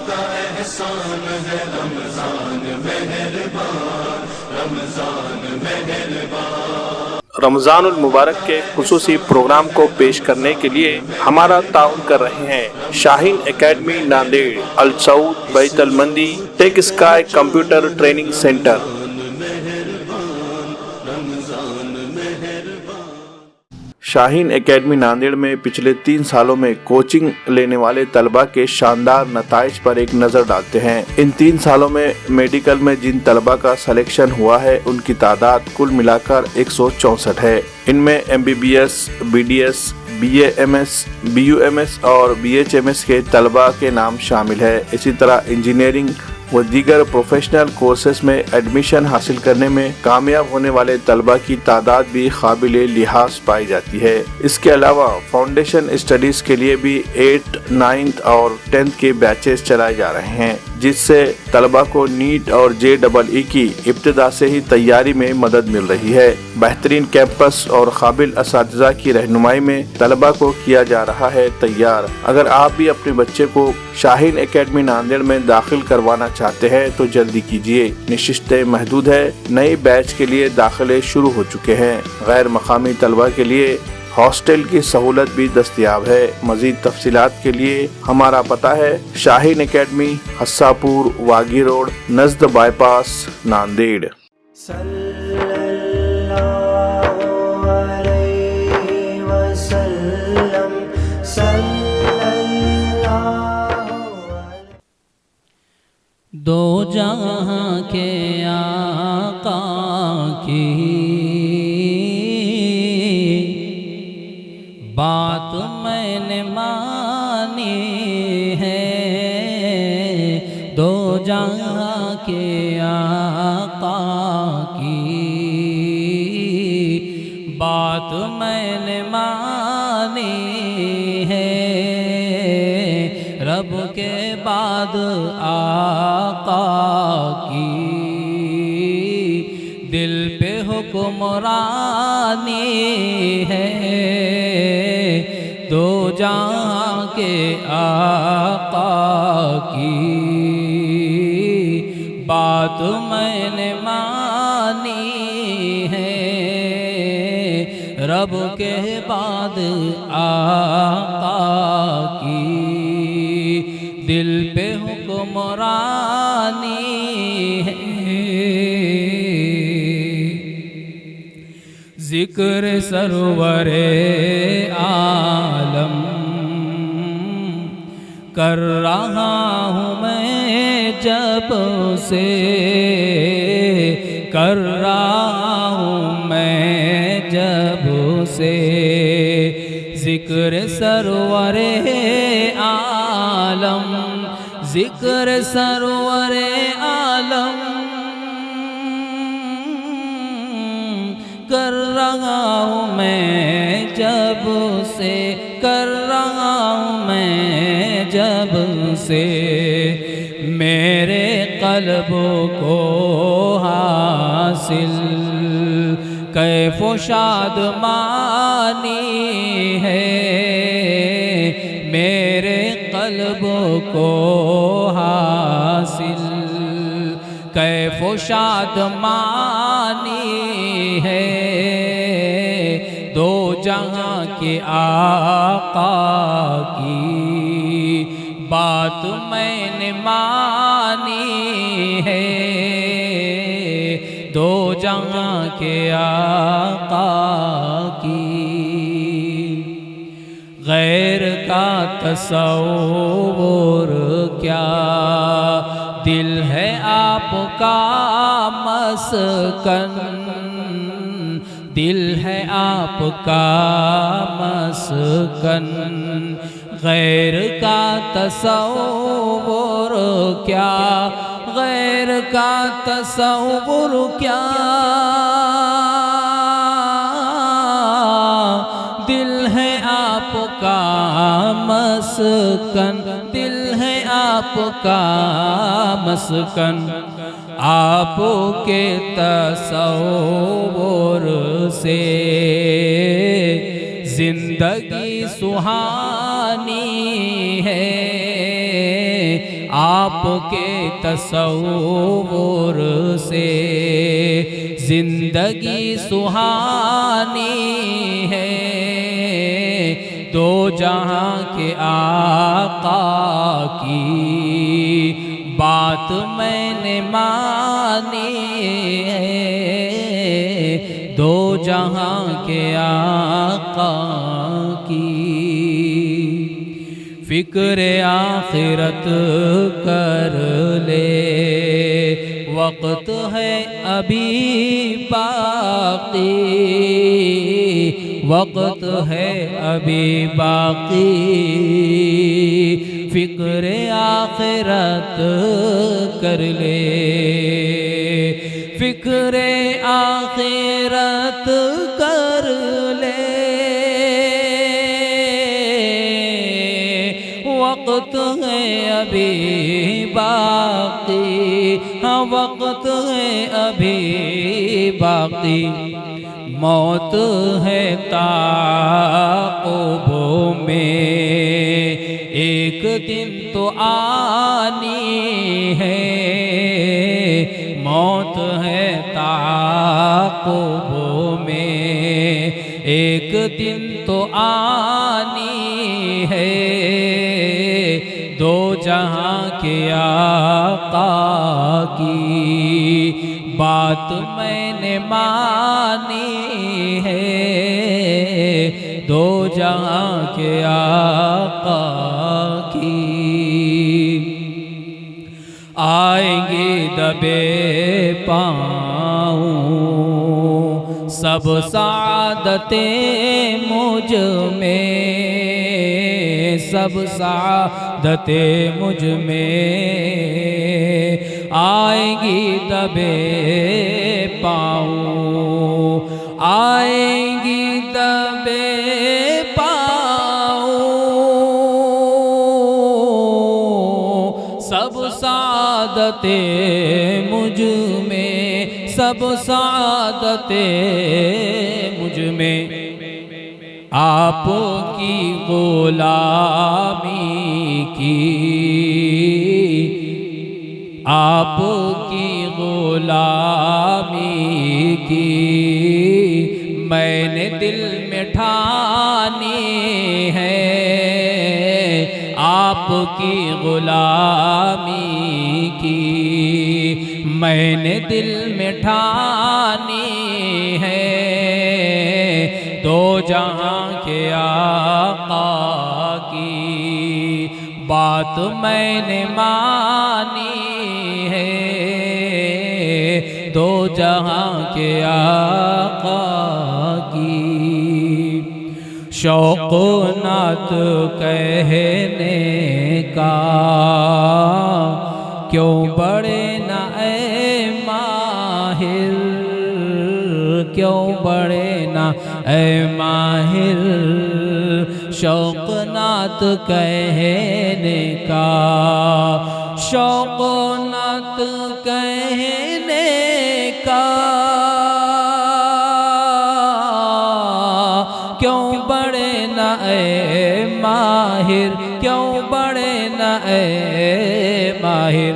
کا احسان ہے رمضان مہربان، رمضان مہربان۔ رمضان المبارک کے خصوصی پروگرام کو پیش کرنے کے لیے ہمارا تعاون کر رہے ہیں شاہین اکیڈمی ناندیڑ، السعود، بیت المندی، ٹیک اسکائی کمپیوٹر ٹریننگ سینٹر۔ شاہین اکیڈمی ناندیڑ میں پچھلے 3 سالوں میں کوچنگ لینے والے طلباء کے شاندار نتائج پر ایک نظر ڈالتے ہیں۔ ان 3 سالوں میں میڈیکل میں جن طلباء کا سلیکشن ہوا ہے ان کی تعداد کل ملا کر 164 ہے۔ ان میں MBBS، BDS، BA MS، BUMS اور BHMS کے طلباء کے نام شامل ہے۔ اسی طرح انجینئرنگ و دیگر پروفیشنل کورسز میں ایڈمیشن حاصل کرنے میں کامیاب ہونے والے طلباء کی تعداد بھی قابل لحاظ پائی جاتی ہے۔ اس کے علاوہ فاؤنڈیشن اسٹڈیز کے لیے بھی 8th، 9th اور 10th کے بیچز چلائے جا رہے ہیں، جس سے طلباء کو نیٹ اور JEE کی ابتدا سے ہی تیاری میں مدد مل رہی ہے۔ بہترین کیمپس اور قابل اساتذہ کی رہنمائی میں طلباء کو کیا جا رہا ہے تیار۔ اگر آپ بھی اپنے بچے کو شاہین اکیڈمی ناندیڑ میں داخل کروانا چاہتے ہیں تو جلدی کیجیے، نشستیں محدود ہے، نئے بیچ کے لیے داخلے شروع ہو چکے ہیں۔ غیر مقامی طلباء کے لیے ہاسٹل کی سہولت بھی دستیاب ہے۔ مزید تفصیلات کے لیے ہمارا پتہ ہے شاہین اکیڈمی، حساپور، واگی روڈ، نزد بائی پاس، ناندیڑ۔ دو جہاں کے آقا کی بات میں نے مانی ہے، دو جہاں کے آقا کی بات میں نے مانی ہے، رب کے بعد آقا کی دل پہ حکمرانی ہے، دو جہاں کے آقا کی بات میں نے مانی ہے، رب کے بعد آقا کی دل پہ حکمرانی ہے۔ ذکر سرور عالم کر رہا ہوں میں جب سے، کر رہا ہوں میں جب سے، ذکر سرور عالم، ذکر سرور عالم کر رہا ہوں میں جب سے، کر رہا ہوں میں جب سے، میرے قلب کو حاصل کیف و شادمانی ہے، میرے قلب کو حاصل کیف و شادمانی ہے، دو جہاں کے آقا کی بات میں نے مانی ہے، دو جہاں کے آقا کی غیر کا تصور کیا، دل ہے آپ کا مسکن، دل ہے آپ کا مسکن، غیر کا تصور کیا، غیر کا تصور کیا، دل ہے آپ کا مسکن، دل ہے آپ کا مسکن، آپ کے تصور سے زندگی سہانی ہے، آپ کے تصور سے زندگی سہانی ہے، دو جہاں کے آقا کی بات میں نے مانی ہے، دو جہاں کے آقا کی فکر آخرت کر لے، وقت ہے ابھی باقی، وقت ہے ابھی باقی، فکر آخرت کر لے، فکر آخرت کر لے، وقت ہے ابھی باقی، ہاں وقت ہے ابھی باقی، موت ہے تعاقب میں ایک دن تو آنی ہے، موت ہے تعاقب میں ایک دن تو آنی ہے، دو جہاں کے آقا کی بات میں نے مانی ہے، دو جہاں کے آقا کی آئیں گے دبے پاؤں سب سعادتیں مجھ میں، سب سعادتیں مجھ میں آئیں گی دبے پاؤں، آئیں گی دبے پاؤں، سب سعادتیں مجھ میں، سب سعادتیں مجھ میں، آپ کی غلامی کی، آپ کی غلامی کی میں نے دل میں ٹھانی ہے، آپ کی غلامی کی میں نے دل میں ٹھانی ہے، دو جہاں کے آقا کی بات میں نے مانی ہے، دو جہاں کے آقا کی شوق نعت کہنے کا کیوں بڑے نہ اے ماہر، کیوں بڑے نہ اے ماہر، شوق نعت کہنے کا، شوق نعت کہنے کا کیوں بڑے نہ اے ماہر، کیوں بڑے نہ اے ماہر،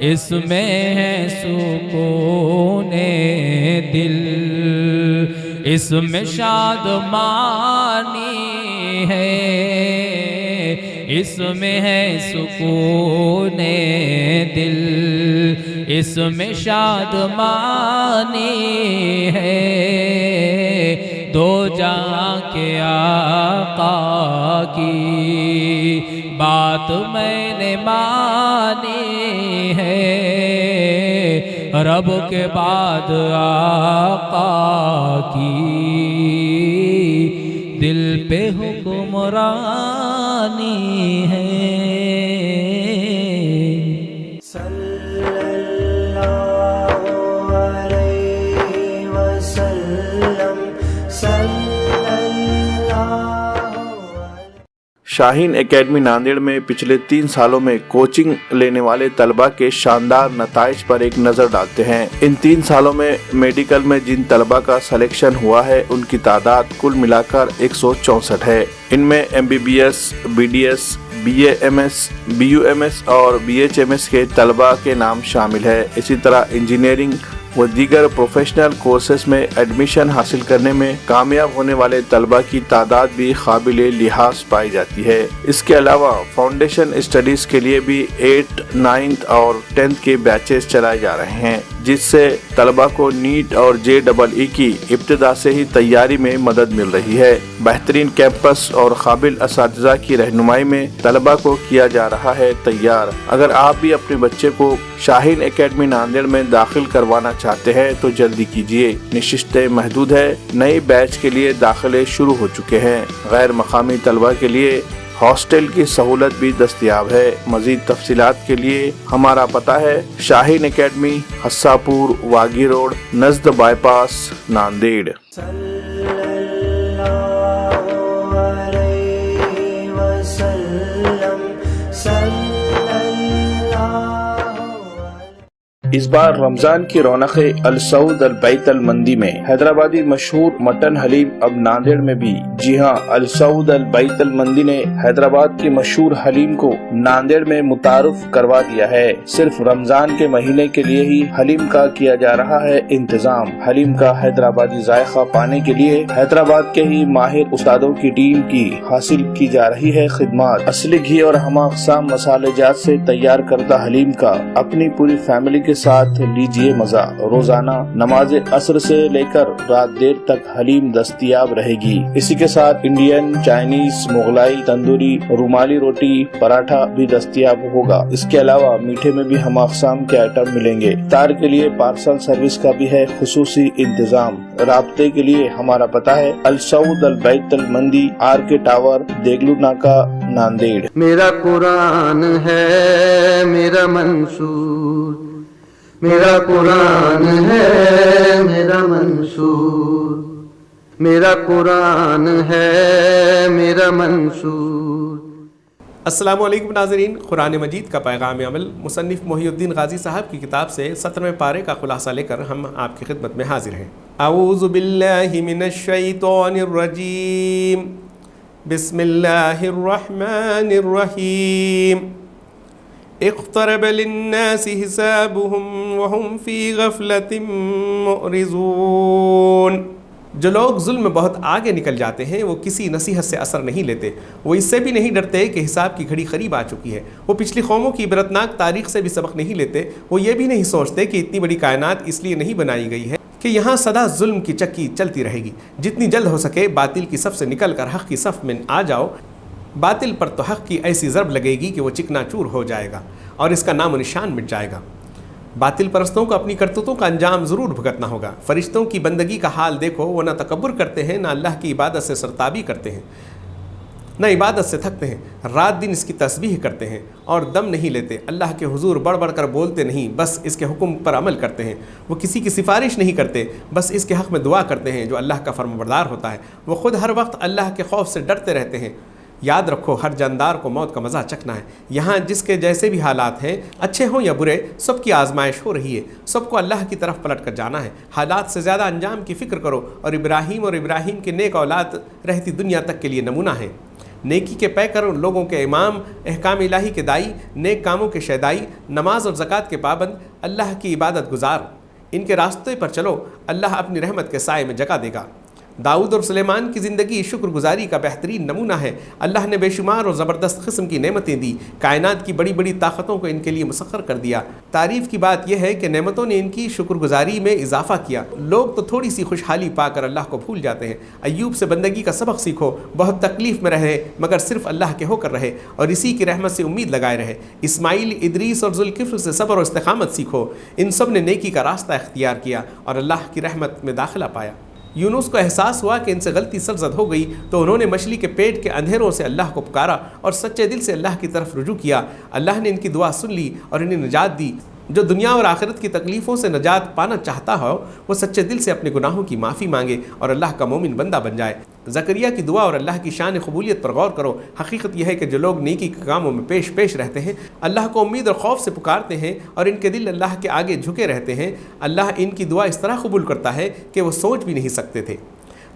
اس میں ہے سکون دل، اس میں شادمانی ہے، اس میں ہے سکون دل، اس میں شادمانی ہے، دو جہاں کے آقا کی بات میں نے مانی ہے، رب کے بعد آقا کی دل پہ حکمرانی ہے۔ شاہین اکیڈمی ناندیڑ میں پچھلے 3 سالوں میں کوچنگ لینے والے طلبہ کے شاندار نتائج پر ایک نظر ڈالتے ہیں۔ ان 3 سالوں میں میڈیکل میں جن طلبہ کا سلیکشن ہوا ہے ان کی تعداد کل ملا کر 164 ہے۔ ان میں MBBS، BDS، BUMS اور BHMS کے طلباء کے نام شامل ہے۔ اسی طرح انجینئرنگ و دیگر پروفیشنل کورسز میں ایڈمیشن حاصل کرنے میں کامیاب ہونے والے طلباء کی تعداد بھی قابل لحاظ پائی جاتی ہے۔ اس کے علاوہ فاؤنڈیشن اسٹڈیز کے لیے بھی 8th, 9th اور 10th کے بیچز چلائے جا رہے ہیں، جس سے طلباء کو نیٹ اور JEE کی ابتدا سے ہی تیاری میں مدد مل رہی ہے۔ بہترین کیمپس اور قابل اساتذہ کی رہنمائی میں طلباء کو کیا جا رہا ہے تیار۔ اگر آپ بھی اپنے بچے کو شاہین اکیڈمی ناندیڑ میں داخل کروانا چاہتے ہیں تو جلدی کیجیے، نشستیں محدود ہے، نئے بیچ کے لیے داخلے شروع ہو چکے ہیں۔ غیر مقامی طلباء کے لیے ہاسٹل کی سہولت بھی دستیاب ہے۔ مزید تفصیلات کے لیے ہمارا پتہ ہے شاہین اکیڈمی، حساپور، واگی روڈ، نزد بائی پاس، ناندیڑ۔ اس بار رمضان کی رونق السعود البیت المندی میں حیدرآبادی مشہور مٹن حلیم اب ناندیڑ میں بھی۔ جی ہاں، السعود البیت المندی نے حیدرآباد کے مشہور حلیم کو ناندیڑ میں متعارف کروا دیا ہے۔ صرف رمضان کے مہینے کے لیے ہی حلیم کا کیا جا رہا ہے انتظام۔ حلیم کا حیدرآبادی ذائقہ پانے کے لیے حیدرآباد کے ہی ماہر استادوں کی ٹیم کی حاصل کی جا رہی ہے خدمات۔ اصلی گھی اور ہم اقسام مسالے جات سے تیار کردہ حلیم کا اپنی پوری فیملی کے ساتھ لیجئے مزہ۔ روزانہ نماز عصر سے لے کر رات دیر تک حلیم دستیاب رہے گی۔ اسی کے ساتھ انڈین، چائنیز، مغلائی، تندوری، رومالی روٹی، پراٹھا بھی دستیاب ہوگا۔ اس کے علاوہ میٹھے میں بھی ہم اقسام کے آئٹم ملیں گے۔ افطار کے لیے پارسل سروس کا بھی ہے خصوصی انتظام۔ رابطے کے لیے ہمارا پتہ ہے السعود البیت المندی، RK ٹاور، دیگلو ناکا، ناندیڑ۔ میرا قرآن ہے میرا منصور، میرا قرآن ہے میرا منصور، میرا قرآن ہے میرا منصور۔ السلام علیکم ناظرین، قرآن مجید کا پیغام عمل مصنف محی الدین غازی صاحب کی کتاب سے 17ویں پارے کا خلاصہ لے کر ہم آپ کی خدمت میں حاضر ہیں۔ اعوذ باللہ من الشیطان الرجیم، بسم اللہ الرحمن الرحیم۔ اقترب للناس حسابهم وهم في غفلة معرضون۔ جو لوگ ظلم میں بہت آگے نکل جاتے ہیں وہ کسی نصیحت سے اثر نہیں لیتے، وہ اس سے بھی نہیں ڈرتے کہ حساب کی گھڑی قریب آ چکی ہے، وہ پچھلی قوموں کی عبرتناک تاریخ سے بھی سبق نہیں لیتے، وہ یہ بھی نہیں سوچتے کہ اتنی بڑی کائنات اس لیے نہیں بنائی گئی ہے کہ یہاں سدا ظلم کی چکی چلتی رہے گی۔ جتنی جلد ہو سکے باطل کی صف سے نکل کر حق کی صف میں آ جاؤ۔ باطل پر تو حق کی ایسی ضرب لگے گی کہ وہ چکنا چور ہو جائے گا اور اس کا نام و نشان مٹ جائے گا۔ باطل پرستوں کو اپنی کرتوتوں کا انجام ضرور بھگتنا ہوگا۔ فرشتوں کی بندگی کا حال دیکھو، وہ نہ تکبر کرتے ہیں، نہ اللہ کی عبادت سے سرتابی کرتے ہیں، نہ عبادت سے تھکتے ہیں، رات دن اس کی تسبیح کرتے ہیں اور دم نہیں لیتے۔ اللہ کے حضور بڑھ بڑھ کر بولتے نہیں، بس اس کے حکم پر عمل کرتے ہیں۔ وہ کسی کی سفارش نہیں کرتے، بس اس کے حق میں دعا کرتے ہیں جو اللہ کا فرمانبردار ہوتا ہے۔ وہ خود ہر وقت اللہ کے خوف سے ڈرتے رہتے ہیں۔ یاد رکھو، ہر جاندار کو موت کا مزہ چکھنا ہے۔ یہاں جس کے جیسے بھی حالات ہیں، اچھے ہوں یا برے، سب کی آزمائش ہو رہی ہے، سب کو اللہ کی طرف پلٹ کر جانا ہے۔ حالات سے زیادہ انجام کی فکر کرو، اور ابراہیم کے نیک اولاد رہتی دنیا تک کے لیے نمونہ ہیں۔ نیکی کے پیکر، لوگوں کے امام، احکام الہی کے دائی، نیک کاموں کے شیدائی، نماز اور زکوٰۃ کے پابند، اللہ کی عبادت گزار، ان کے راستے پر چلو، اللہ اپنی رحمت کے سائے میں جگہ دے گا۔ داؤد اور سلیمان کی زندگی شکر گزاری کا بہترین نمونہ ہے۔ اللہ نے بے شمار اور زبردست قسم کی نعمتیں دی، کائنات کی بڑی بڑی طاقتوں کو ان کے لیے مسخر کر دیا۔ تعریف کی بات یہ ہے کہ نعمتوں نے ان کی شکر گزاری میں اضافہ کیا۔ لوگ تو تھوڑی سی خوشحالی پا کر اللہ کو بھول جاتے ہیں۔ ایوب سے بندگی کا سبق سیکھو، بہت تکلیف میں رہے مگر صرف اللہ کے ہو کر رہے اور اسی کی رحمت سے امید لگائے رہے۔ اسماعیل، ادریس اور ذوالکفل سے صبر اور استقامت سیکھو، ان سب نے نیکی کا راستہ اختیار کیا اور اللہ کی رحمت میں داخلہ پایا۔ یونس کو احساس ہوا کہ ان سے غلطی سرزد ہو گئی تو انہوں نے مچھلی کے پیٹ کے اندھیروں سے اللہ کو پکارا اور سچے دل سے اللہ کی طرف رجوع کیا۔ اللہ نے ان کی دعا سن لی اور انہیں نجات دی۔ جو دنیا اور آخرت کی تکلیفوں سے نجات پانا چاہتا ہو وہ سچے دل سے اپنے گناہوں کی معافی مانگے اور اللہ کا مومن بندہ بن جائے۔ زکریا کی دعا اور اللہ کی شان قبولیت پر غور کرو۔ حقیقت یہ ہے کہ جو لوگ نیکی کے کاموں میں پیش رہتے ہیں، اللہ کو امید اور خوف سے پکارتے ہیں اور ان کے دل اللہ کے آگے جھکے رہتے ہیں، اللہ ان کی دعا اس طرح قبول کرتا ہے کہ وہ سوچ بھی نہیں سکتے تھے۔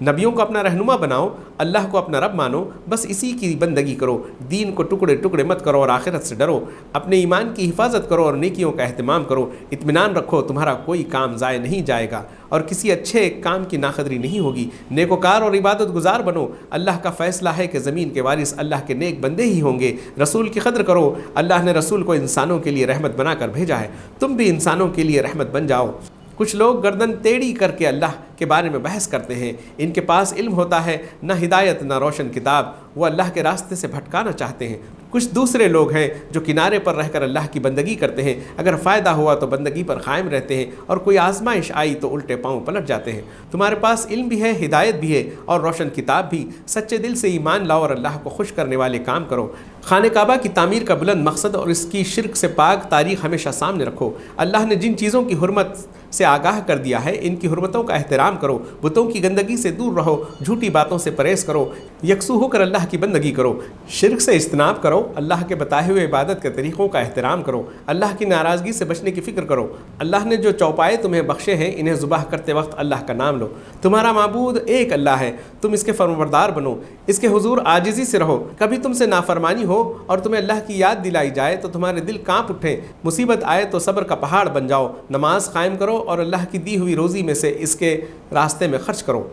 نبیوں کو اپنا رہنما بناؤ، اللہ کو اپنا رب مانو، بس اسی کی بندگی کرو، دین کو ٹکڑے ٹکڑے مت کرو اور آخرت سے ڈرو، اپنے ایمان کی حفاظت کرو اور نیکیوں کا اہتمام کرو، اطمینان رکھو تمہارا کوئی کام ضائع نہیں جائے گا اور کسی اچھے کام کی ناقدری نہیں ہوگی، نیکوکار اور عبادت گزار بنو، اللہ کا فیصلہ ہے کہ زمین کے وارث اللہ کے نیک بندے ہی ہوں گے، رسول کی قدر کرو، اللہ نے رسول کو انسانوں کے لیے رحمت بنا کر بھیجا ہے، تم بھی انسانوں کے لیے رحمت بن جاؤ۔ کچھ لوگ گردن ٹیڑھی کر کے اللہ کے بارے میں بحث کرتے ہیں، ان کے پاس علم ہوتا ہے نہ ہدایت نہ روشن کتاب، وہ اللہ کے راستے سے بھٹکانا چاہتے ہیں۔ کچھ دوسرے لوگ ہیں جو کنارے پر رہ کر اللہ کی بندگی کرتے ہیں، اگر فائدہ ہوا تو بندگی پر قائم رہتے ہیں اور کوئی آزمائش آئی تو الٹے پاؤں پلٹ جاتے ہیں۔ تمہارے پاس علم بھی ہے، ہدایت بھی ہے اور روشن کتاب بھی، سچے دل سے ایمان لاؤ اور اللہ کو خوش کرنے والے کام کرو۔ خانہ کعبہ کی تعمیر کا بلند مقصد اور اس کی شرک سے پاک تاریخ ہمیشہ سامنے رکھو۔ اللہ نے جن چیزوں کی حرمت سے آگاہ کر دیا ہے ان کی حرمتوں کا احترام کرو، بتوں کی گندگی سے دور رہو، جھوٹی باتوں سے پرہیز کرو، یکسو ہو کر اللہ کی بندگی کرو، شرک سے اجتناب کرو، اللہ کے بتائے ہوئے عبادت کے طریقوں کا احترام کرو، اللہ کی ناراضگی سے بچنے کی فکر کرو۔ اللہ نے جو چوپائے تمہیں بخشے ہیں انہیں ذبح کرتے وقت اللہ کا نام لو۔ تمہارا معبود ایک اللہ ہے، تم اس کے فرمانبردار بنو، اس کے حضور عاجزی سے رہو۔ کبھی تم سے نافرمانی ہو اور تمہیں اللہ کی یاد دلائی جائے تو تمہارے دل کانپ اٹھیں، مصیبت آئے تو صبر کا پہاڑ بن جاؤ، نماز قائم کرو اور اللہ کی دی ہوئی روزی میں سے اس کے راستے میں خرچ کرو۔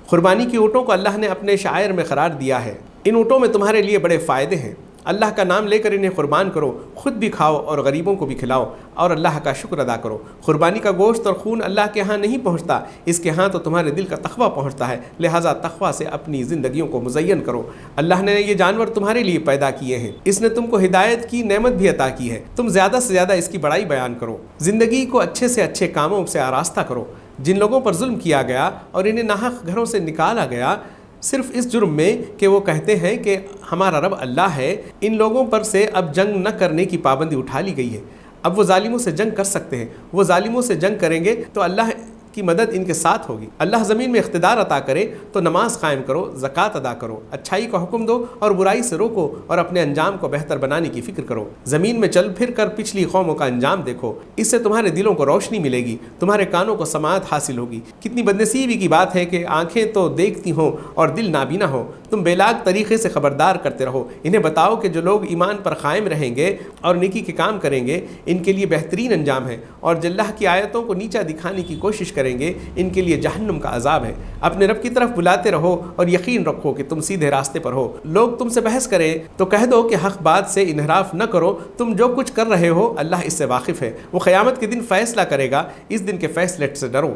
قربانی کی اونٹوں کو اللہ نے اپنے شعائر میں قرار دیا ہے، ان اونٹوں میں تمہارے لیے بڑے فائدے ہیں، اللہ کا نام لے کر انہیں قربان کرو، خود بھی کھاؤ اور غریبوں کو بھی کھلاؤ اور اللہ کا شکر ادا کرو۔ قربانی کا گوشت اور خون اللہ کے ہاں نہیں پہنچتا، اس کے ہاں تو تمہارے دل کا تقویٰ پہنچتا ہے، لہٰذا تقویٰ سے اپنی زندگیوں کو مزین کرو۔ اللہ نے یہ جانور تمہارے لیے پیدا کیے ہیں، اس نے تم کو ہدایت کی نعمت بھی عطا کی ہے، تم زیادہ سے زیادہ اس کی بڑائی بیان کرو۔ زندگی کو اچھے سے اچھے کاموں سے آراستہ کرو۔ جن لوگوں پر ظلم کیا گیا اور انہیں ناحق گھروں سے نکالا گیا صرف اس جرم میں کہ وہ کہتے ہیں کہ ہمارا رب اللہ ہے، ان لوگوں پر سے اب جنگ نہ کرنے کی پابندی اٹھا لی گئی ہے۔ اب وہ ظالموں سے جنگ کر سکتے ہیں، وہ ظالموں سے جنگ کریں گے تو اللہ کی مدد ان کے ساتھ ہوگی۔ اللہ زمین میں اقتدار عطا کرے تو نماز قائم کرو، زکوٰۃ ادا کرو، اچھائی کا حکم دو اور برائی سے روکو اور اپنے انجام کو بہتر بنانے کی فکر کرو۔ زمین میں چل پھر کر پچھلی قوموں کا انجام دیکھو، اس سے تمہارے دلوں کو روشنی ملے گی، تمہارے کانوں کو سماعت حاصل ہوگی۔ کتنی بدنصیبی کی بات ہے کہ آنکھیں تو دیکھتی ہوں اور دل نابینا ہو۔ تم بے لاگ طریقے سے خبردار کرتے رہو، انہیں بتاؤ کہ جو لوگ ایمان پر قائم رہیں گے اور نیکی کے کام کریں گے ان کے لیے بہترین انجام ہے، اور جو اللہ کی آیتوں کو نیچا دکھانے کی کوشش کریں گے ان کے لیے جہنم کا عذاب ہے۔ اپنے رب کی طرف بلاتے رہو اور یقین رکھو کہ تم سیدھے راستے پر ہو۔ لوگ تم سے بحث کریں تو کہہ دو کہ حق بات سے انحراف نہ کرو، تم جو کچھ کر رہے ہو اللہ اس سے واقف ہے، وہ قیامت کے دن فیصلہ کرے گا، اس دن کے فیصلے سے ڈرو۔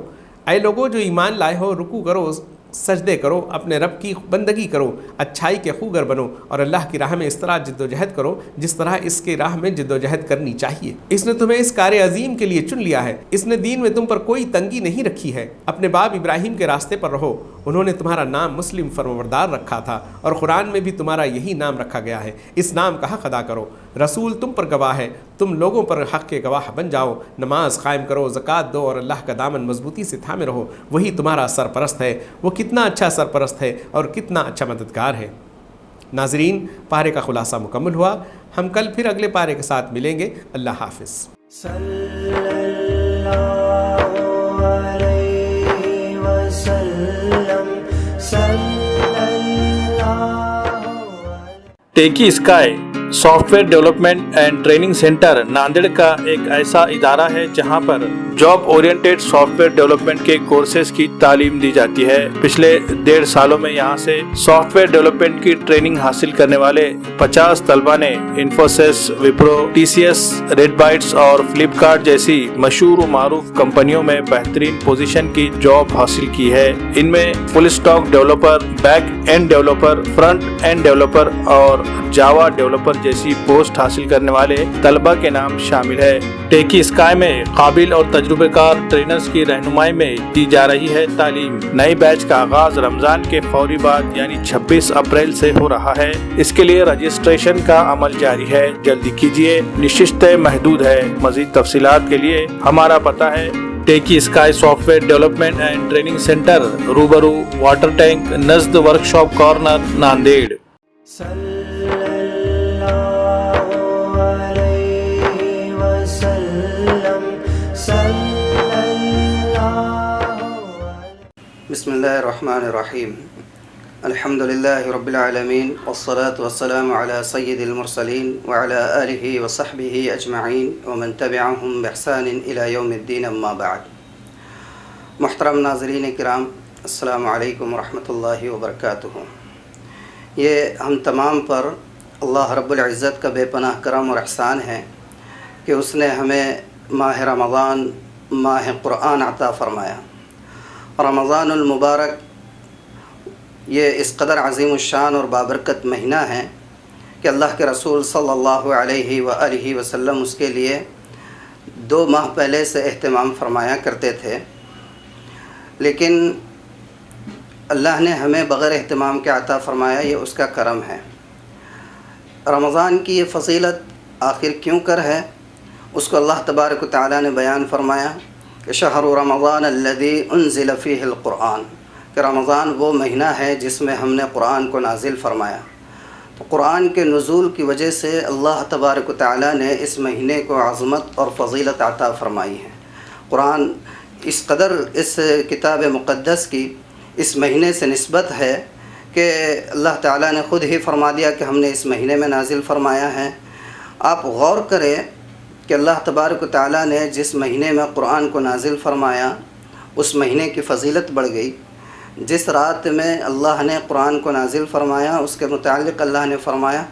اے لوگو جو ایمان لائے ہو، رکوع کرو، سجدے کرو، اپنے رب کی بندگی کرو، اچھائی کے خوگر بنو اور اللہ کی راہ میں اس طرح جد و جہد کرو جس طرح اس کے راہ میں جد و جہد کرنی چاہیے۔ اس نے تمہیں اس کار عظیم کے لیے چن لیا ہے، اس نے دین میں تم پر کوئی تنگی نہیں رکھی ہے۔ اپنے باپ ابراہیم کے راستے پر رہو، انہوں نے تمہارا نام مسلم فرمانبردار رکھا تھا اور قرآن میں بھی تمہارا یہی نام رکھا گیا ہے، اس نام کا حق ادا کرو۔ رسول تم پر گواہ ہے، تم لوگوں پر حق کے گواہ بن جاؤ، نماز قائم کرو، زکوٰۃ دو اور اللہ کا دامن مضبوطی سے تھامے رہو، وہی تمہارا سرپرست ہے، وہ کتنا اچھا سرپرست ہے اور کتنا اچھا مددگار ہے۔ ناظرین، پارے کا خلاصہ مکمل ہوا، ہم کل پھر اگلے پارے کے ساتھ ملیں گے۔ اللہ حافظ۔ Techie sky software development and training centre Nanded کا ایک ایسا ادارہ ہے جہاں پر job oriented software development کے کورسز کی تعلیم دی جاتی ہے۔ پچھلے 1.5 سالوں میں یہاں سے سافٹ ویئر ڈیولپمنٹ کی ٹریننگ حاصل کرنے والے 50 طلبہ نے Infosys, Wipro, TCS، Red Bytes اور فلپکارٹ جیسی مشہور و معروف کمپنیوں میں بہترین پوزیشن کی جاب حاصل کی ہے۔ ان میں full stack developer, back end developer, front end developer اور جاوا ڈیولپر جیسی پوسٹ حاصل کرنے والے طلبہ کے نام شامل ہے۔ ٹیکی اسکائی میں قابل اور تجربہ کار ٹرینرز کی رہنمائی میں دی جا رہی ہے تعلیم۔ نئے بیچ کا آغاز رمضان کے فوری بعد یعنی 26 اپریل سے ہو رہا ہے۔ اس کے لیے رجسٹریشن کا عمل جاری ہے، جلدی کیجیے، نشستیں محدود ہے۔ مزید تفصیلات کے لیے ہمارا پتہ ہے techie sky software development and training centre, روبرو واٹر ٹینک نزد ورکشاپ کارنر، ناندیڑ۔ بسم بسم اللہ الرحمن الرحیم الحمد للہ رب العالمین والصلاة والسلام علی سید المرسلین وعلی آلہ وصحبہ اجمعین ومن تبعہم بإحسان الی یوم الدین اما بعد۔ محترم ناظرین کرام، السلام علیکم ورحمۃ اللہ وبرکاتہ۔ یہ ہم تمام پر اللہ رب العزت کا بے پناہ کرم اور احسان ہے کہ اس نے ہمیں ماہ رمضان، ماہ قرآن عطا فرمایا۔ رمضان المبارک یہ اس قدر عظیم الشان اور بابرکت مہینہ ہے کہ اللہ کے رسول صلی اللہ علیہ وآلہ وسلم اس کے لیے 2 ماہ پہلے سے اہتمام فرمایا کرتے تھے، لیکن اللہ نے ہمیں بغیر اہتمام کے عطا فرمایا، یہ اس کا کرم ہے۔ رمضان کی یہ فضیلت آخر کیوں کر ہے، اس کو اللہ تبارک و تعالیٰ نے بیان فرمایا کہ شہر رمضان الذی انزل فیہ القرآن، کہ رمضان وہ مہینہ ہے جس میں ہم نے قرآن کو نازل فرمایا۔ تو قرآن کے نزول کی وجہ سے اللہ تبارک و تعالیٰ نے اس مہینے کو عظمت اور فضیلت عطا فرمائی ہے۔ قرآن اس قدر اس کتاب مقدس کی اس مہینے سے نسبت ہے کہ اللہ تعالیٰ نے خود ہی فرما دیا کہ ہم نے اس مہینے میں نازل فرمایا ہے۔ آپ غور کریں کہ اللہ تبارک و تعالیٰ نے جس مہینے میں قرآن کو نازل فرمایا اس مہینے کی فضیلت بڑھ گئی۔ جس رات میں اللہ نے قرآن کو نازل فرمایا اس کے متعلق اللہ نے فرمایا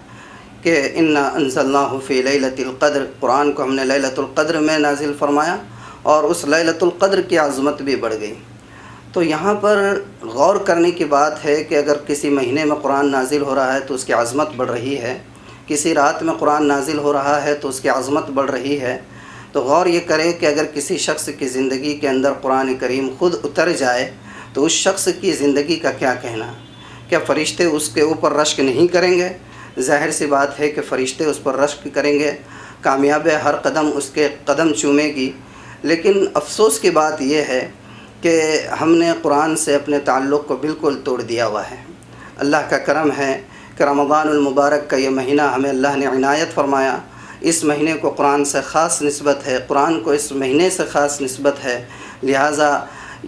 کہ انا انزلناہ فی لیلۃ القدر، قرآن کو ہم نے لیلۃ القدر میں نازل فرمایا، اور اس لیلۃ القدر کی عظمت بھی بڑھ گئی۔ تو یہاں پر غور کرنے کی بات ہے کہ اگر کسی مہینے میں قرآن نازل ہو رہا ہے تو اس کی عظمت بڑھ رہی ہے، کسی رات میں قرآن نازل ہو رہا ہے تو اس کی عظمت بڑھ رہی ہے۔ تو غور یہ کریں کہ اگر کسی شخص کی زندگی کے اندر قرآن کریم خود اتر جائے تو اس شخص کی زندگی کا کیا کہنا؟ کیا فرشتے اس کے اوپر رشک نہیں کریں گے؟ ظاہر سی بات ہے کہ فرشتے اس پر رشک کریں گے، کامیاب ہر قدم اس کے قدم چومے گی۔ لیکن افسوس کی بات یہ ہے کہ ہم نے قرآن سے اپنے تعلق کو بالکل توڑ دیا ہوا ہے۔ اللہ کا کرم ہے کہ رمضان المبارک کا یہ مہینہ ہمیں اللہ نے عنایت فرمایا۔ اس مہینے کو قرآن سے خاص نسبت ہے، قرآن کو اس مہینے سے خاص نسبت ہے، لہٰذا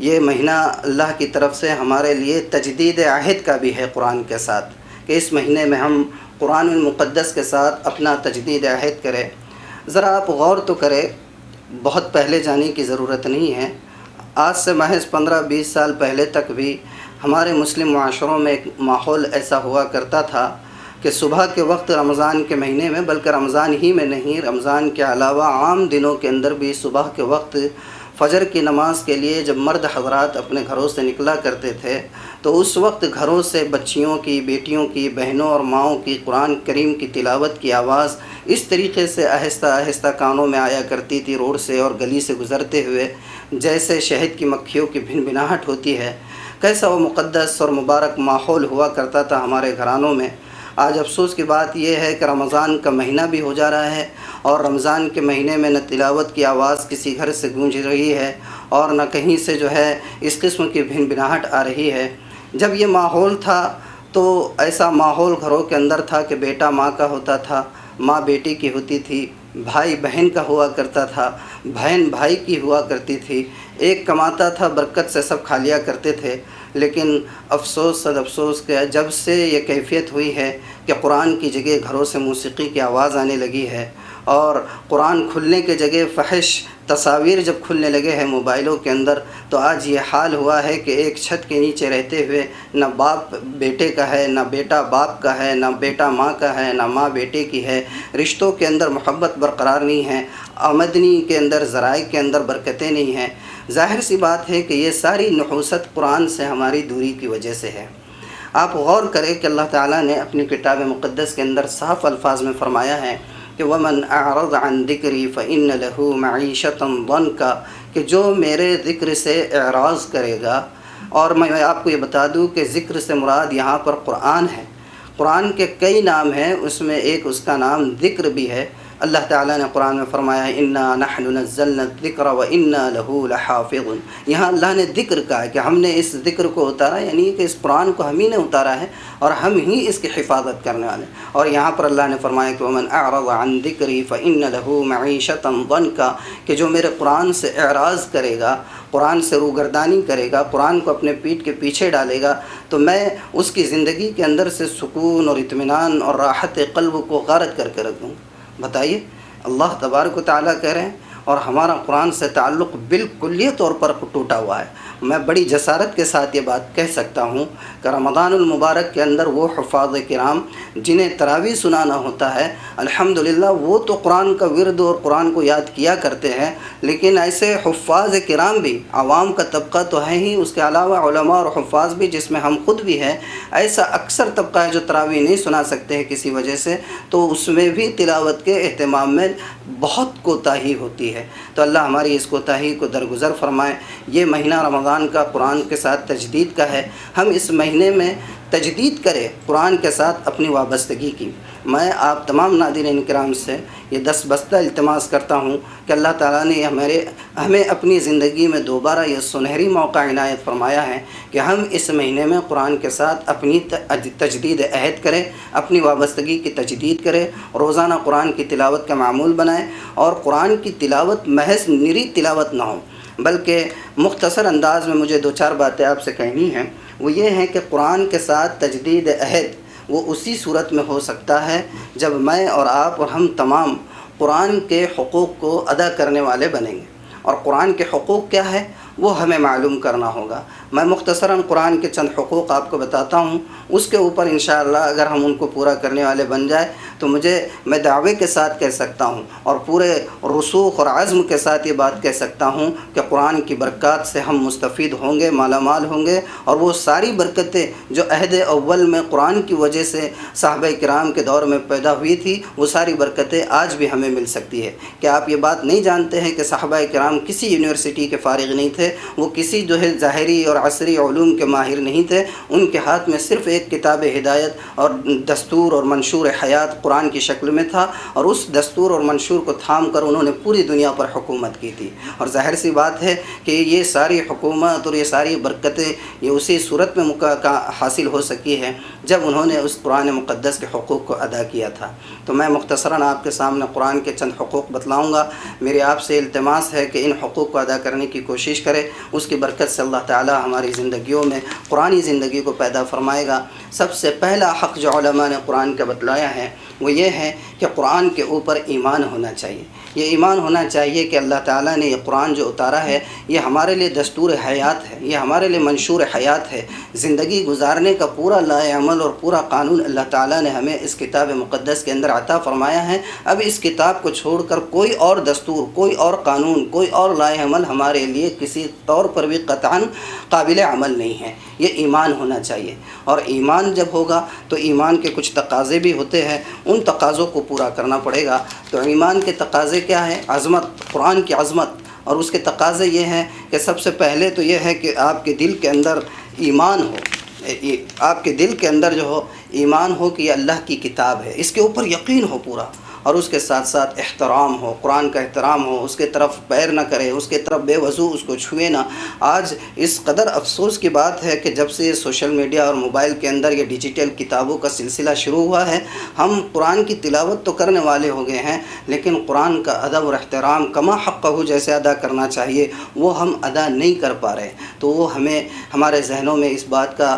یہ مہینہ اللہ کی طرف سے ہمارے لیے تجدید عہد کا بھی ہے قرآن کے ساتھ، کہ اس مہینے میں ہم قرآن المقدس کے ساتھ اپنا تجدید عہد کریں۔ ذرا آپ غور تو کریں، بہت پہلے جانے کی ضرورت نہیں ہے۔ آج سے محض 15-20 سال پہلے تک بھی ہمارے مسلم معاشروں میں ایک ماحول ایسا ہوا کرتا تھا کہ صبح کے وقت رمضان کے مہینے میں، بلکہ رمضان ہی میں نہیں، رمضان کے علاوہ عام دنوں کے اندر بھی صبح کے وقت فجر کی نماز کے لیے جب مرد حضرات اپنے گھروں سے نکلا کرتے تھے تو اس وقت گھروں سے بچیوں کی، بیٹیوں کی، بہنوں اور ماؤں کی قرآن کریم کی تلاوت کی آواز اس طریقے سے آہستہ آہستہ کانوں میں آیا کرتی تھی، روڈ سے اور گلی سے گزرتے ہوئے جیسے شہد کی مکھیوں کی بھنبھناہٹ ہوتی ہے۔ کیسا وہ مقدس اور مبارک ماحول ہوا کرتا تھا ہمارے گھرانوں میں۔ آج افسوس کی بات یہ ہے کہ رمضان کا مہینہ بھی ہو جا رہا ہے اور رمضان کے مہینے میں نہ تلاوت کی آواز کسی گھر سے گونج رہی ہے اور نہ کہیں سے جو ہے اس قسم کی بھنبھناہٹ آ رہی ہے۔ جب یہ ماحول تھا تو ایسا ماحول گھروں کے اندر تھا کہ بیٹا ماں کا ہوتا تھا، ماں بیٹی کی ہوتی تھی، بھائی بہن کا ہوا کرتا تھا، بہن بھائی کی ہوا کرتی تھی، ایک کماتا تھا، برکت سے سب کھا لیا کرتے تھے۔ لیکن افسوس صد افسوس کہ جب سے یہ کیفیت ہوئی ہے کہ قرآن کی جگہ گھروں سے موسیقی کی آواز آنے لگی ہے اور قرآن کھلنے کے جگہ فحش تصاویر جب کھلنے لگے ہیں موبائلوں کے اندر، تو آج یہ حال ہوا ہے کہ ایک چھت کے نیچے رہتے ہوئے نہ باپ بیٹے کا ہے، نہ بیٹا باپ کا ہے، نہ بیٹا ماں کا ہے، نہ ماں بیٹے کی ہے، رشتوں کے اندر محبت برقرار نہیں ہے، آمدنی کے اندر، ذرائع کے اندر برکتیں نہیں ہیں۔ ظاہر سی بات ہے کہ یہ ساری نحوست قرآن سے ہماری دوری کی وجہ سے ہے۔ آپ غور کریں کہ اللہ تعالیٰ نے اپنی کتاب مقدس کے اندر صاف الفاظ میں فرمایا ہے کہ وَمَنْ أَعْرَضَ عَنْ ذِكْرِي فَإِنَّ لَهُ مَعِيشَةً ضَنْكَ، کہ جو میرے ذکر سے اعراض کرے گا۔ اور میں آپ کو یہ بتا دوں کہ ذکر سے مراد یہاں پر قرآن ہے۔ قرآن کے کئی نام ہیں، اس میں ایک اس کا نام ذکر بھی ہے۔ اللہ تعالیٰ نے قرآن میں فرمایا انا نحن نزلنا الذکر وانا لہ لحافظون. یہاں اللہ نے ذکر کہا ہے کہ ہم نے اس ذکر کو اتارا، یعنی کہ اس قرآن کو ہم ہی نے اتارا ہے اور ہم ہی اس کی حفاظت کرنے والے. اور یہاں پر اللہ نے فرمایا کہ ومن اعرض عن ذکری فان لہ معیشۃ ضنکا، کہ جو میرے قرآن سے اعراض کرے گا، قرآن سے روگردانی کرے گا، قرآن کو اپنے پیٹھ کے پیچھے ڈالے گا، تو میں اس کی زندگی کے اندر سے سکون اور اطمینان اور راحت قلب کو غارت کر کے رکھ دوں. بتائیے، اللہ تبارک و تعالیٰ کہہ رہے ہیں اور ہمارا قرآن سے تعلق بالکلیہ طور پر ٹوٹا ہوا ہے. میں بڑی جسارت کے ساتھ یہ بات کہہ سکتا ہوں کہ رمضان المبارک کے اندر وہ حفاظ کرام جنہیں تراویح سنانا ہوتا ہے، الحمدللہ وہ تو قرآن کا ورد اور قرآن کو یاد کیا کرتے ہیں، لیکن ایسے حفاظ کرام بھی، عوام کا طبقہ تو ہے ہی، اس کے علاوہ علماء اور حفاظ بھی جس میں ہم خود بھی ہیں، ایسا اکثر طبقہ ہے جو تراویح نہیں سنا سکتے ہیں کسی وجہ سے، تو اس میں بھی تلاوت کے اہتمام میں بہت کوتاہی ہوتی ہے. تو اللہ ہماری اس کوتاہی کو درگزر فرمائے. یہ مہینہ رمضان کا قرآن کے ساتھ تجدید کا ہے، ہم اس مہینے میں تجدید کریں قرآن کے ساتھ اپنی وابستگی کی. میں آپ تمام ناظرین کرام سے یہ دستبستہ التماس کرتا ہوں کہ اللہ تعالیٰ نے ہمیں اپنی زندگی میں دوبارہ یہ سنہری موقع عنایت فرمایا ہے کہ ہم اس مہینے میں قرآن کے ساتھ اپنی تجدید عہد کریں، اپنی وابستگی کی تجدید کریں، روزانہ قرآن کی تلاوت کا معمول بنائیں، اور قرآن کی تلاوت محض نری تلاوت نہ ہو، بلکہ مختصر انداز میں مجھے 2-4 باتیں آپ سے کہنی ہیں. وہ یہ ہیں کہ قرآن کے ساتھ تجدید عہد وہ اسی صورت میں ہو سکتا ہے جب میں اور آپ اور ہم تمام قرآن کے حقوق کو ادا کرنے والے بنیں گے. اور قرآن کے حقوق کیا ہے وہ ہمیں معلوم کرنا ہوگا. میں مختصراً قرآن کے چند حقوق آپ کو بتاتا ہوں، اس کے اوپر انشاءاللہ اگر ہم ان کو پورا کرنے والے بن جائے تو میں دعوے کے ساتھ کہہ سکتا ہوں اور پورے رسوخ اور عزم کے ساتھ یہ بات کہہ سکتا ہوں کہ قرآن کی برکات سے ہم مستفید ہوں گے، مالا مال ہوں گے، اور وہ ساری برکتیں جو عہد اول میں قرآن کی وجہ سے صحابہ کرام کے دور میں پیدا ہوئی تھی، وہ ساری برکتیں آج بھی ہمیں مل سکتی ہے. کہ آپ یہ بات نہیں جانتے ہیں کہ صحابہ کرام کسی یونیورسٹی کے فارغ نہیں تھے، وہ کسی ظاہری اور عصری علوم کے ماہر نہیں تھے، ان کے ہاتھ میں صرف ایک کتاب ہدایت اور دستور اور منشور حیات قرآن کی شکل میں تھا، اور اس دستور اور منشور کو تھام کر انہوں نے پوری دنیا پر حکومت کی تھی. اور ظاہر سی بات ہے کہ یہ ساری حکومت اور یہ ساری برکتیں یہ اسی صورت میں حاصل ہو سکی ہے جب انہوں نے اس قرآن مقدس کے حقوق کو ادا کیا تھا. تو میں مختصراً آپ کے سامنے قرآن کے چند حقوق بتلاؤں گا. میری آپ سے التماس ہے کہ ان حقوق کو ادا کرنے کی کوشش کرے، اس کی برکت سے اللہ تعالی ہماری زندگیوں میں قرآنی زندگی کو پیدا فرمائے گا. سب سے پہلا حق جو علماء نے قرآن کا بتلایا ہے وہ یہ ہے کہ قرآن کے اوپر ایمان ہونا چاہیے. یہ ایمان ہونا چاہیے کہ اللہ تعالیٰ نے یہ قرآن جو اتارا ہے یہ ہمارے لیے دستور حیات ہے، یہ ہمارے لیے منشور حیات ہے. زندگی گزارنے کا پورا لائے عمل اور پورا قانون اللہ تعالیٰ نے ہمیں اس کتاب مقدس کے اندر عطا فرمایا ہے. اب اس کتاب کو چھوڑ کر کوئی اور دستور، کوئی اور قانون، کوئی اور لائے عمل ہمارے لیے کسی طور پر بھی قطعاً قابل عمل نہیں ہے. یہ ایمان ہونا چاہیے، اور ایمان جب ہوگا تو ایمان کے کچھ تقاضے بھی ہوتے ہیں، ان تقاضوں کو پورا کرنا پڑے گا. تو ایمان کے تقاضے کیا ہے؟ عظمت، قرآن کی عظمت، اور اس کے تقاضے یہ ہیں کہ سب سے پہلے تو یہ ہے کہ آپ کے دل کے اندر ایمان ہو، آپ کے دل کے اندر جو ہو ایمان ہو کہ یہ اللہ کی کتاب ہے، اس کے اوپر یقین ہو پورا، اور اس کے ساتھ ساتھ احترام ہو، قرآن کا احترام ہو، اس کے طرف پیر نہ کرے، اس کے طرف بے وضو اس کو چھوئے نہ. آج اس قدر افسوس کی بات ہے کہ جب سے سوشل میڈیا اور موبائل کے اندر یہ ڈیجیٹل کتابوں کا سلسلہ شروع ہوا ہے، ہم قرآن کی تلاوت تو کرنے والے ہو گئے ہیں، لیکن قرآن کا ادب اور احترام کما حقہ جیسے ادا کرنا چاہیے وہ ہم ادا نہیں کر پا رہے. تو وہ ہمارے ذہنوں میں اس بات کا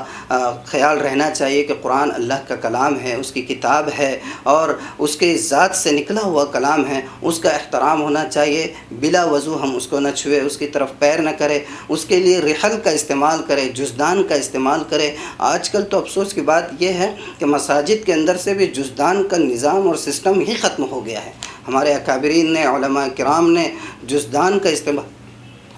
خیال رہنا چاہیے کہ قرآن اللہ کا کلام ہے، اس کی کتاب ہے، اور اس کے ذات سے نکلا ہوا کلام ہے، اس کا احترام ہونا چاہیے. بلا وضو ہم اس کو نہ چھوئے، اس کی طرف پیر نہ کرے، اس کے لیے رحل کا استعمال کرے، جزدان کا استعمال کرے. آج کل تو افسوس کی بات یہ ہے کہ مساجد کے اندر سے بھی جزدان کا نظام اور سسٹم ہی ختم ہو گیا ہے. ہمارے اکابرین نے، علماء کرام نے جزدان کا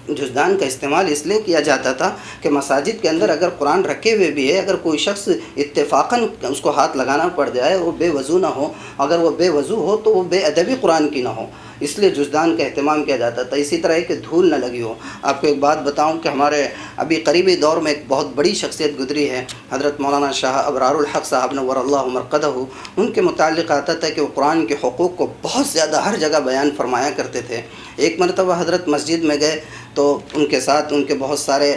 جزدان کا استعمال اس لیے کیا جاتا تھا کہ مساجد کے اندر اگر قرآن رکھے ہوئے بھی ہے، اگر کوئی شخص اتفاقاً اس کو ہاتھ لگانا پڑ جائے، وہ بے وضو نہ ہو، اگر وہ بے وضو ہو تو وہ بے ادبی قرآن کی نہ ہو، اس لیے جزدان کا اہتمام کیا جاتا تھا۔ اسی طرح ہے کہ دھول نہ لگی ہو۔ آپ کو ایک بات بتاؤں کہ ہمارے ابھی قریبی دور میں ایک بہت بڑی شخصیت گزری ہے، حضرت مولانا شاہ ابرار الحق صاحب نور اللہ مرقدہ۔ ان کے متعلق آتا تھا کہ وہ قرآن کے حقوق کو بہت زیادہ ہر جگہ بیان فرمایا کرتے تھے۔ ایک مرتبہ حضرت مسجد میں گئے تو ان کے ساتھ ان کے بہت سارے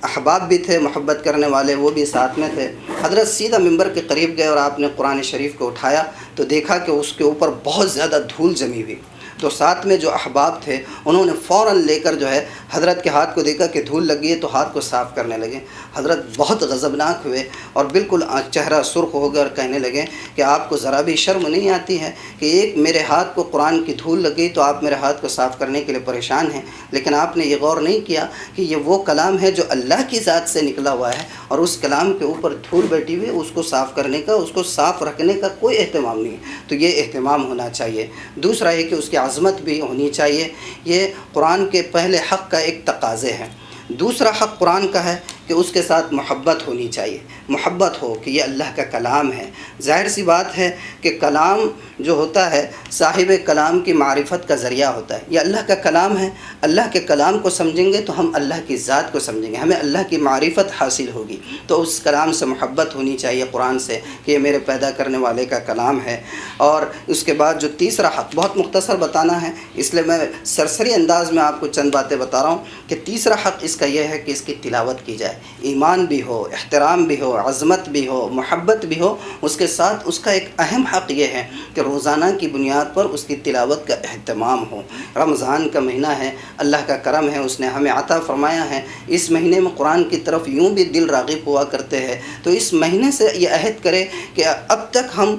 احباب بھی تھے، محبت کرنے والے، وہ بھی ساتھ میں تھے۔ حضرت سیدھا ممبر کے قریب گئے اور آپ نے قرآن شریف کو اٹھایا تو دیکھا کہ اس کے اوپر بہت زیادہ دھول جمی ہوئی۔ تو ساتھ میں جو احباب تھے انہوں نے فوراً لے کر جو ہے حضرت کے ہاتھ کو دیکھا کہ دھول لگی ہے تو ہاتھ کو صاف کرنے لگے۔ حضرت بہت غضبناک ہوئے اور بالکل چہرہ سرخ ہو کر کہنے لگے کہ آپ کو ذرا بھی شرم نہیں آتی ہے کہ ایک میرے ہاتھ کو قرآن کی دھول لگ گئی تو آپ میرے ہاتھ کو صاف کرنے کے لیے پریشان ہیں، لیکن آپ نے یہ غور نہیں کیا کہ یہ وہ کلام ہے جو اللہ کی ذات سے نکلا ہوا ہے اور اس کلام کے اوپر دھول بیٹھی ہوئی، اس کو صاف کرنے کا، اس کو صاف رکھنے کا کوئی اہتمام نہیں ہے۔ تو یہ اہتمام ہونا چاہیے۔ دوسرا ہے کہ اس کی عظمت بھی ہونی چاہیے۔ یہ قرآن کے پہلے حق کا ایک تقاضے ہے۔ دوسرا حق قرآن کا ہے کہ اس کے ساتھ محبت ہونی چاہیے، محبت ہو کہ یہ اللہ کا کلام ہے۔ ظاہر سی بات ہے کہ کلام جو ہوتا ہے صاحب کلام کی معرفت کا ذریعہ ہوتا ہے۔ یہ اللہ کا کلام ہے، اللہ کے کلام کو سمجھیں گے تو ہم اللہ کی ذات کو سمجھیں گے، ہمیں اللہ کی معرفت حاصل ہوگی۔ تو اس کلام سے محبت ہونی چاہیے، قرآن سے، کہ یہ میرے پیدا کرنے والے کا کلام ہے۔ اور اس کے بعد جو تیسرا حق بہت مختصر بتانا ہے، اس لیے میں سرسری انداز میں آپ کو چند باتیں بتا رہا ہوں کہ تیسرا حق اس کا یہ ہے کہ اس کی تلاوت کی جائے، ایمان بھی ہو، احترام بھی ہو، عظمت بھی ہو، محبت بھی ہو۔ اس کے ساتھ اس کا ایک اہم حق یہ ہے کہ روزانہ کی بنیاد پر اس کی تلاوت کا اہتمام ہو۔ رمضان کا مہینہ ہے، اللہ کا کرم ہے، اس نے ہمیں عطا فرمایا ہے۔ اس مہینے میں قرآن کی طرف یوں بھی دل راغب ہوا کرتے ہیں، تو اس مہینے سے یہ عہد کرے کہ اب تک ہم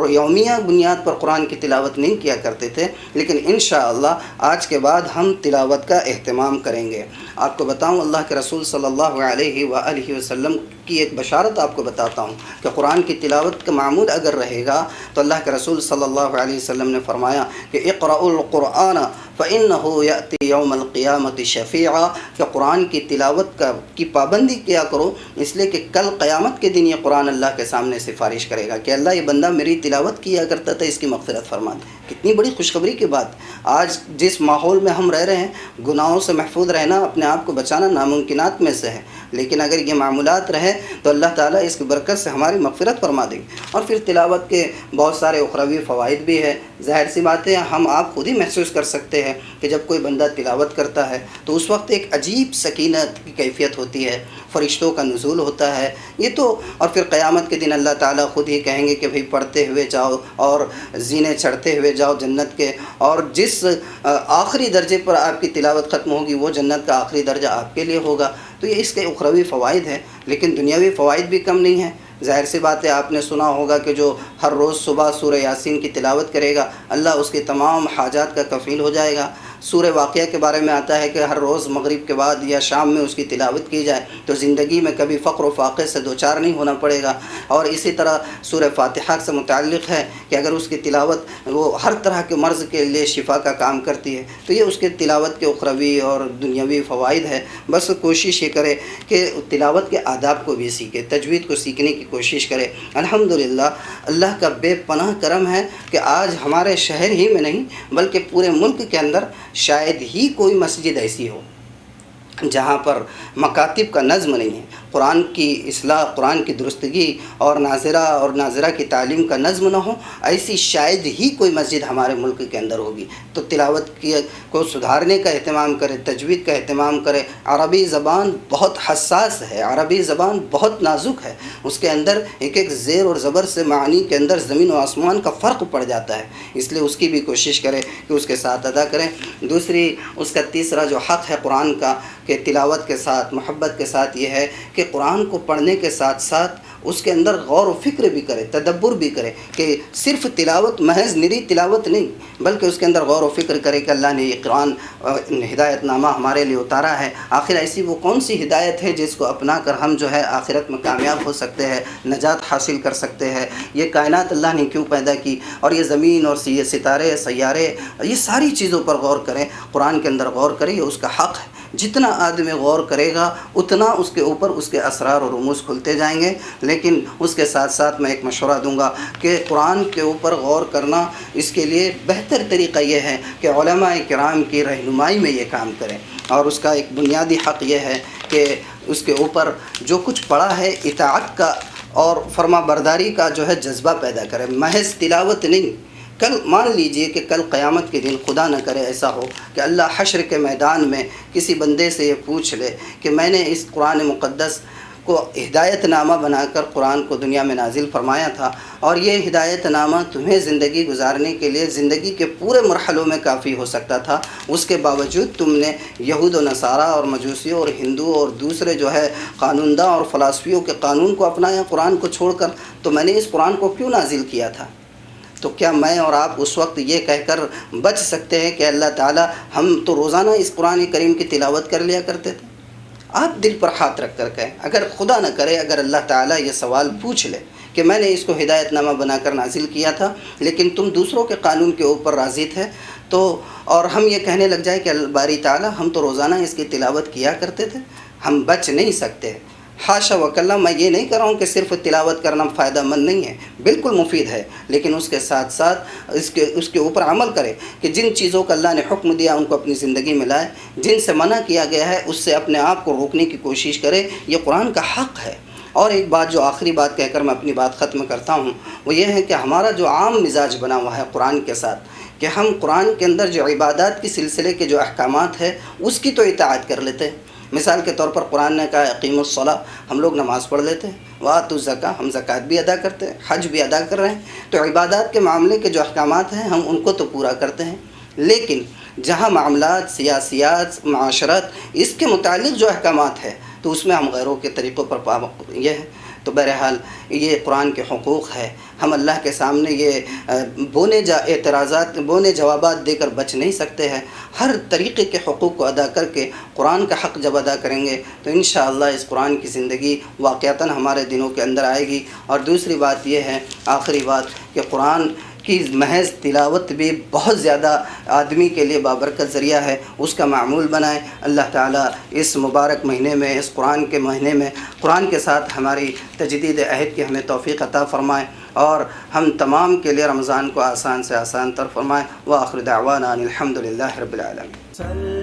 یومیہ بنیاد پر قرآن کی تلاوت نہیں کیا کرتے تھے، لیکن انشاءاللہ آج کے بعد ہم تلاوت کا اہتمام کریں گے۔ آپ کو بتاؤں، اللہ کے رسول صلی اللہ علیہ وآلہ وسلم کی ایک بشارت آپ کو بتاتا ہوں کہ قرآن کی تلاوت کا معمول اگر رہے گا تو اللہ کے رسول صلی اللہ علیہ وسلم نے فرمایا کہ اقرأوا القرآن فإنه يأتي يوم القیامت شفیعا، کہ قرآن کی تلاوت کی پابندی کیا کرو، اس لیے کہ کل قیامت کے دن یہ قرآن اللہ کے سامنے سفارش کرے گا کہ اللہ یہ بندہ میری تلاوت کیا کرتا تھا، اس کی مغفرت فرما دے۔ کتنی بڑی خوشخبری کی بات۔ آج جس ماحول میں ہم رہ رہے ہیں، گناہوں سے محفوظ رہنا، اپنے آپ کو بچانا ناممکنات میں سے ہے، لیکن اگر یہ معمولات رہے تو اللہ تعالیٰ اس کی برکت سے ہماری مغفرت فرما دیں گے۔ اور پھر تلاوت کے بہت سارے اخروی فوائد بھی ہے۔ ظاہر سی بات ہے، ہم آپ خود ہی محسوس کر سکتے ہیں کہ جب کوئی بندہ تلاوت کرتا ہے تو اس وقت ایک عجیب سکینت کی کیفیت ہوتی ہے، فرشتوں کا نزول ہوتا ہے۔ یہ تو اور پھر قیامت کے دن اللہ تعالیٰ خود ہی کہیں گے کہ بھئی پڑھتے ہوئے جاؤ اور زینے چڑھتے ہوئے جاؤ جنت کے، اور جس آخری درجے پر آپ کی تلاوت ختم ہوگی وہ جنت کا آخری درجہ آپ کے لیے ہوگا۔ تو یہ اس کے اخروی فوائد ہیں، لیکن دنیاوی فوائد بھی کم نہیں ہیں۔ ظاہر سی بات ہے، آپ نے سنا ہوگا کہ جو ہر روز صبح سورہ یاسین کی تلاوت کرے گا، اللہ اس کے تمام حاجات کا کفیل ہو جائے گا۔ سورہ واقعہ کے بارے میں آتا ہے کہ ہر روز مغرب کے بعد یا شام میں اس کی تلاوت کی جائے تو زندگی میں کبھی فقر و فاقے سے دوچار نہیں ہونا پڑے گا۔ اور اسی طرح سورہ فاتحہ سے متعلق ہے کہ اگر اس کی تلاوت وہ ہر طرح کے مرض کے لیے شفا کا کام کرتی ہے، تو یہ اس کے تلاوت کے اخروی اور دنیاوی فوائد ہے۔ بس کوشش یہ کرے کہ تلاوت کے آداب کو بھی سیکھے، تجوید کو سیکھنے کی کوشش کرے۔ الحمدللہ اللہ کا بے پناہ کرم ہے کہ آج ہمارے شہر ہی میں نہیں بلکہ پورے ملک کے اندر شاید ہی کوئی مسجد ایسی ہو جہاں پر مکاتب کا نظم نہیں ہے، قرآن کی اصلاح، قرآن کی درستگی اور ناظرہ کی تعلیم کا نظم نہ ہو، ایسی شاید ہی کوئی مسجد ہمارے ملک کے اندر ہوگی۔ تو تلاوت کو سدھارنے کا اہتمام کرے، تجوید کا اہتمام کرے۔ عربی زبان بہت حساس ہے، عربی زبان بہت نازک ہے، اس کے اندر ایک ایک زیر اور زبر سے معانی کے اندر زمین و آسمان کا فرق پڑ جاتا ہے، اس لیے اس کی بھی کوشش کرے کہ اس کے ساتھ ادا کریں۔ دوسری اس کا تیسرا جو حق ہے قرآن کا کہ تلاوت کے ساتھ محبت کے ساتھ یہ ہے کہ قرآن کو پڑھنے کے ساتھ ساتھ اس کے اندر غور و فکر بھی کرے، تدبر بھی کرے، کہ صرف تلاوت، محض نری تلاوت نہیں، بلکہ اس کے اندر غور و فکر کرے کہ اللہ نے یہ قرآن ہدایت نامہ ہمارے لیے اتارا ہے، آخر ایسی وہ کون سی ہدایت ہے جس کو اپنا کر ہم جو ہے آخرت میں کامیاب ہو سکتے ہیں، نجات حاصل کر سکتے ہیں، یہ کائنات اللہ نے کیوں پیدا کی، اور یہ زمین اور یہ ستارے، سیارے، یہ ساری چیزوں پر غور کریں، قرآن کے اندر غور کریں، یہ اس کا حق ہے۔ جتنا آدمی غور کرے گا اتنا اس کے اوپر اس کے اسرار اور رموز کھلتے جائیں گے۔ لیکن اس کے ساتھ ساتھ میں ایک مشورہ دوں گا کہ قرآن کے اوپر غور کرنا، اس کے لیے بہتر طریقہ یہ ہے کہ علماء کرام کی رہنمائی میں یہ کام کریں، اور اس کا ایک بنیادی حق یہ ہے کہ اس کے اوپر جو کچھ پڑھا ہے اطاعت کا اور فرما برداری کا جو ہے جذبہ پیدا کرے، محض تلاوت نہیں۔ کل مان لیجئے کہ کل قیامت کے دن خدا نہ کرے ایسا ہو کہ اللہ حشر کے میدان میں کسی بندے سے یہ پوچھ لے کہ میں نے اس قرآن مقدس کو ہدایت نامہ بنا کر قرآن کو دنیا میں نازل فرمایا تھا، اور یہ ہدایت نامہ تمہیں زندگی گزارنے کے لیے زندگی کے پورے مرحلوں میں کافی ہو سکتا تھا، اس کے باوجود تم نے یہود و نصارہ اور مجوسیوں اور ہندو اور دوسرے جو ہے قانون داں اور فلاسفیوں کے قانون کو اپنایا قرآن کو چھوڑ کر، تو میں نے اس قرآن کو کیوں نازل کیا تھا؟ تو کیا میں اور آپ اس وقت یہ کہہ کر بچ سکتے ہیں کہ اللہ تعالیٰ ہم تو روزانہ اس قرآن کریم کی تلاوت کر لیا کرتے تھے؟ آپ دل پر ہاتھ رکھ کر کہیں، اگر خدا نہ کرے، اگر اللہ تعالیٰ یہ سوال پوچھ لے کہ میں نے اس کو ہدایت نامہ بنا کر نازل کیا تھا لیکن تم دوسروں کے قانون کے اوپر راضی تھے، تو اور ہم یہ کہنے لگ جائے کہ باری تعالیٰ ہم تو روزانہ اس کی تلاوت کیا کرتے تھے، ہم بچ نہیں سکتے۔ حاشا وکلا، میں یہ نہیں کر رہا ہوں کہ صرف تلاوت کرنا فائدہ مند نہیں ہے، بالکل مفید ہے، لیکن اس کے ساتھ ساتھ اس کے اوپر عمل کرے کہ جن چیزوں کا اللہ نے حکم دیا ان کو اپنی زندگی میں لائے، جن سے منع کیا گیا ہے اس سے اپنے آپ کو روکنے کی کوشش کرے، یہ قرآن کا حق ہے۔ اور ایک بات جو آخری بات کہہ کر میں اپنی بات ختم کرتا ہوں، وہ یہ ہے کہ ہمارا جو عام مزاج بنا ہوا ہے قرآن کے ساتھ، کہ ہم قرآن کے اندر جو عبادات کی سلسلے کے جو احکامات ہیں اس کی تو اطاعت کر لیتے ہیں۔ مثال کے طور پر قرآن نے کہا اقیم الصلاۃ، ہم لوگ نماز پڑھ لیتے ہیں، وآتوا الزکاۃ، ہم زکوٰۃ بھی ادا کرتے ہیں، حج بھی ادا کر رہے ہیں، تو عبادات کے معاملے کے جو احکامات ہیں ہم ان کو تو پورا کرتے ہیں، لیکن جہاں معاملات، سیاسیات، معاشرت، اس کے متعلق جو احکامات ہیں تو اس میں ہم غیروں کے طریقوں پر یہ ہے۔ تو بہرحال یہ قرآن کے حقوق ہے، ہم اللہ کے سامنے یہ بونے جوابات دے کر بچ نہیں سکتے ہیں۔ ہر طریقے کے حقوق کو ادا کر کے قرآن کا حق جب ادا کریں گے تو انشاءاللہ اس قرآن کی زندگی واقعتاً ہمارے دلوں کے اندر آئے گی۔ اور دوسری بات یہ ہے، آخری بات، کہ قرآن کی محض تلاوت بھی بہت زیادہ آدمی کے لیے بابرکت ذریعہ ہے، اس کا معمول بنائیں۔ اللہ تعالیٰ اس مبارک مہینے میں، اس قرآن کے مہینے میں قرآن کے ساتھ ہماری تجدید عہد کی ہمیں توفیق عطا فرمائے، اور ہم تمام کے لیے رمضان کو آسان سے آسان تر فرمائے۔ وآخر دعوانا ان الحمد للہ رب العالمین۔